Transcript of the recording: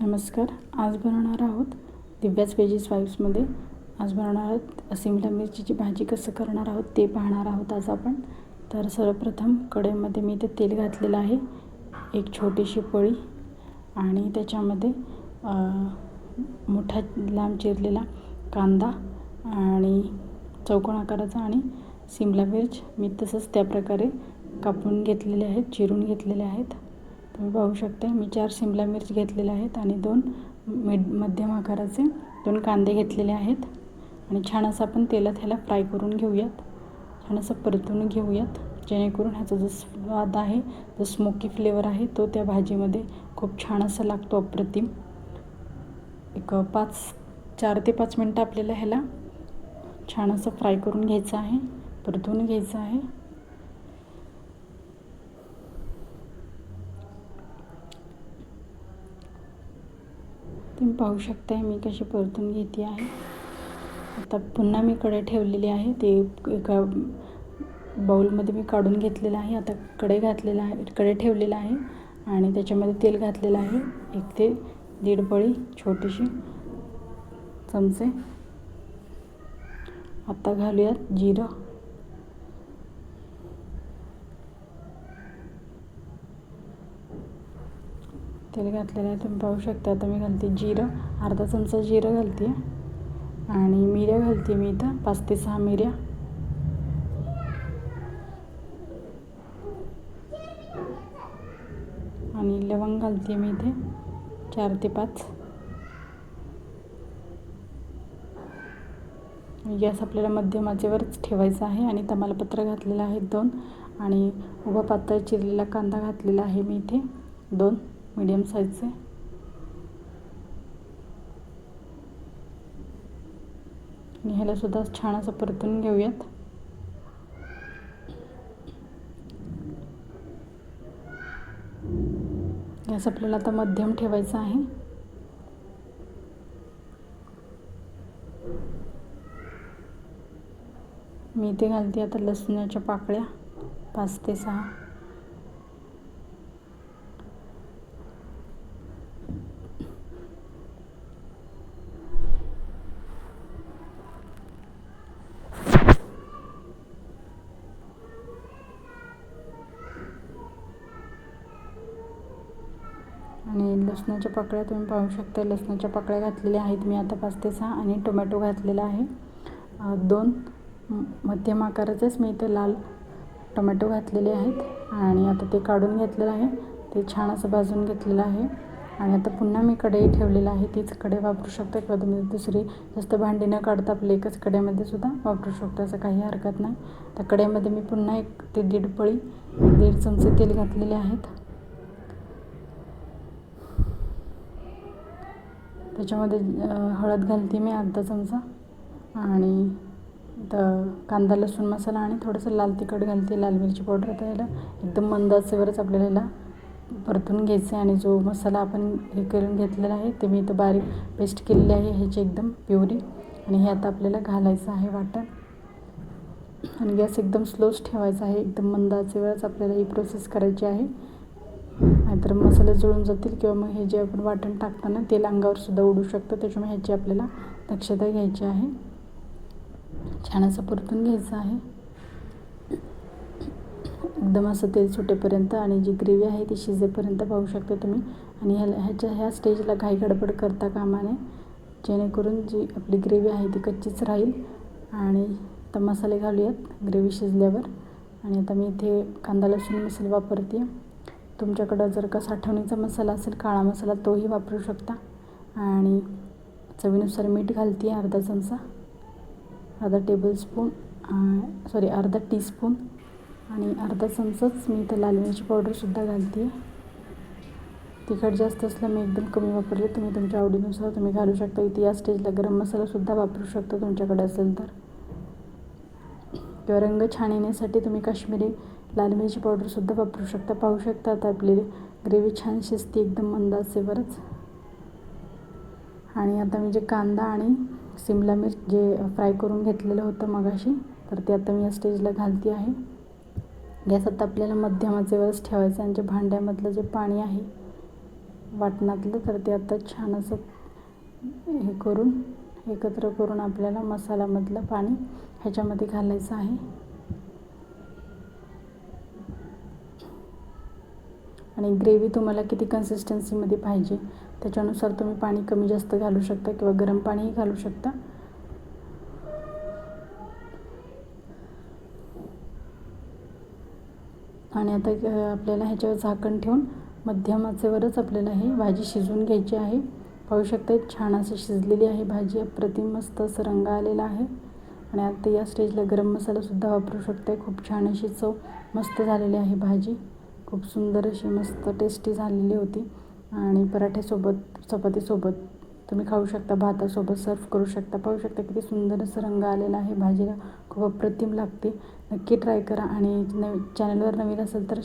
नमस्कार. आज बनवणार आहोत दिव्याच वेजेस वाईब्समध्ये. आज बनवणार आहोत शिमला मिरचीची भाजी. कसं करणार आहोत ते पाहणार आहोत आज आपण. तर सर्वप्रथम कढईमध्ये मी ते तेल घातलेलं आहे, एक छोटीशी पळी, आणि त्याच्यामध्ये मोठा लांब चिरलेला कांदा आणि चौकोन आकाराचा आणि शिमला मिर्च मी तसंच त्या प्रकारे कापून घेतलेले आहेत, चिरून घेतलेले आहेत. तुम्ही पाहू शकता मी 4 शिमला मिर्च घेतलेले आहेत आणि 2 मध्यम आकाराचे 2 कांदे घेतलेले आहेत. आणि छान असं आपण तेलात ह्याला फ्राय करून घेऊयात, छान असं परतून घेऊयात, जेणेकरून ह्याचा जो स्वाद आहे, जो स्मोकी फ्लेवर आहे तो त्या भाजीमध्ये खूप छान असा लागतो, अप्रतिम. एक 4 ते 5 मिनटं आपल्याला ह्याला छान असं फ्राय करून घ्यायचं आहे, परतून घ्यायचं आहे. तुम्ही पाहू शकता मी कशी परतून घेते आहे. आता पुन्हा मी कढई ठेवलेली आहे, ते एका बाउलमध्ये मी काढून घेतलेलं आहे. आता कढई ठेवलेलं आहे आणि त्याच्यामध्ये तेल घातलेलं आहे, 1 ते 1.5 पळी छोटीशी चमचे. आता घालूयात जिरं, तेल घातलेलं आहे, तुम्ही पाहू शकता. आता मी घालते जिरं, अर्धा चमचा जिरं घालते आणि मिऱ्या घालते मी इथं 5 ते 6 मिऱ्या. आणि लवंग घालते मी इथे 4 ते 5. गॅस आपल्याला मध्यम आचेवरच ठेवायचा आहे. आणि तमालपत्र घातलेलं आहे 2 आणि उभा पातळ चिरलेला कांदा घातलेला आहे मी इथे 2 मीडियम साईजचे. आणि ह्याला सुद्धा छान असं परतून घेऊयात. गॅस आपल्याला आता मध्यम ठेवायचा आहे. मी इथे घालते आता लसणाच्या पाकळ्या 5 ते 6. आणि लसणाच्या पाकळ्या तुम्ही पाहू शकता, लसणाच्या पाकळ्या घातलेल्या आहेत मी आता 5 ते 6. आणि टोमॅटो घातलेला आहे 2 मध्यम आकाराचेच मी इथे लाल टोमॅटो घातलेले आहेत. आणि आता ते काढून घेतलेलं आहे, ते छान असं भाजून घेतलेलं आहे. आणि आता पुन्हा मी कढई ठेवलेलं आहे, तीच कढई वापरू शकता किंवा तुम्ही दुसरी जास्त भांडी न काढता आपल्या एकच कढईमध्ये सुद्धा वापरू शकता, असं काही हरकत नाही. त्या कढईमध्ये मी पुन्हा 1 ते 1.5 चमचे तेल घातलेले आहेत. त्याच्यामध्ये हळद घालते मी अर्धा चमचा आणि कांदा लसूण मसाला आणि थोडंसं लाल तिखट घालते, लाल मिरची पावडर. आता याला एकदम मंद आचेवरच आपल्याला याला परतून घ्यायचं आहे. आणि जो मसाला आपण हे करून घेतलेला आहे ते मी इथं बारीक पेस्ट केलेली आहे ह्याची एकदम प्युरी. आणि हे आता आपल्याला घालायचं आहे वाटण. आणि गॅस एकदम स्लोच ठेवायचा आहे, एकदम मंद आचेवरच आपल्याला ही प्रोसेस करायची आहे, नाहीतर मसाले जळून जातील किंवा मग हे जे आपण वाटण टाकताना तेल अंगावर सुद्धा उडू शकतं. त्याच्यामुळे ह्याची आपल्याला दक्षता घ्यायची आहे. छान असं परतून घ्यायचं आहे एकदम असं तेल सुटेपर्यंत आणि जी ग्रेव्ही आहे ती शिजेपर्यंत पाहू शकता तुम्ही. आणि ह्या स्टेजला घाई गडबड करता कामा नये, जेणेकरून जी आपली ग्रेव्ही आहे ती कच्चीच राहील. आणि आता मसाले घालूयात ग्रेव्ही शिजल्यावर. आणि आता मी इथे कांदा लसूण मसाला वापरते. तुमच्याकडं जर का साठवणीचा मसाला असेल, काळा मसाला, तोही वापरू शकता. आणि चवीनुसार मीठ घालते अर्धा चमचा, अर्धा टीस्पून. आणि अर्धा चमचाच मी इथं लाल मिरची पावडरसुद्धा घालते. तिखट जास्त असलं मी एकदम कमी वापरले, तुम्ही तुमच्या आवडीनुसार तुम्ही घालू शकता. इथे या स्टेजला गरम मसालासुद्धा वापरू शकता तुमच्याकडे असेल तर. किंवा रंग छान येण्यासाठी तुम्ही काश्मीरी लाल मिरची पावडरसुद्धा वापरू शकता. पाहू शकता आता आपली ग्रेव्ही छान शिजते एकदम मंद आचेवरच. आणि आता मी जे कांदा आणि शिमला मिर्च जे फ्राय करून घेतलेलं होतं मगाशी, तर ते आता मी या स्टेजला घालते आहे. गॅस आता आपल्याला मध्यम आचेवरच ठेवायचं. आणि जे भांड्यामधलं जे पाणी आहे वाटणातलं, तर ते आता छान असं हे करून एकत्र करून आपल्याला मसाल्यामधलं पाणी ह्याच्यामध्ये घालायचं आहे. आणि ग्रेव्ही तुम्हाला किती कन्सिस्टन्सीमध्ये पाहिजे त्याच्यानुसार तुम्ही पाणी कमी जास्त घालू शकता किंवा गरम पाणीही घालू शकता. आणि आता आपल्याला ह्याच्यावर झाकण ठेवून मध्यम आचेवरच आपल्याला ही भाजी शिजवून घ्यायची आहे. पाहू शकता छान असं शिजलेली आहे भाजी, अप्रतिम मस्त असं रंग आलेला आहे. आणि आता या स्टेजला गरम मसालासुद्धा वापरू शकते. खूप छान अशी चव मस्त झालेली आहे भाजी, खूप सुंदर अशी मस्त टेस्टी झालेली होती. आणि पराठ्यासोबत चपातीसोबत तुम्ही खाऊ शकता, भातासोबत सर्व करू शकता. पाहू शकता किती सुंदर असं रंग आलेला आहे भाजीला, खूप अप्रतिम लागते. नक्की ट्राय करा. आणि चॅनलवर नवीन असेल तर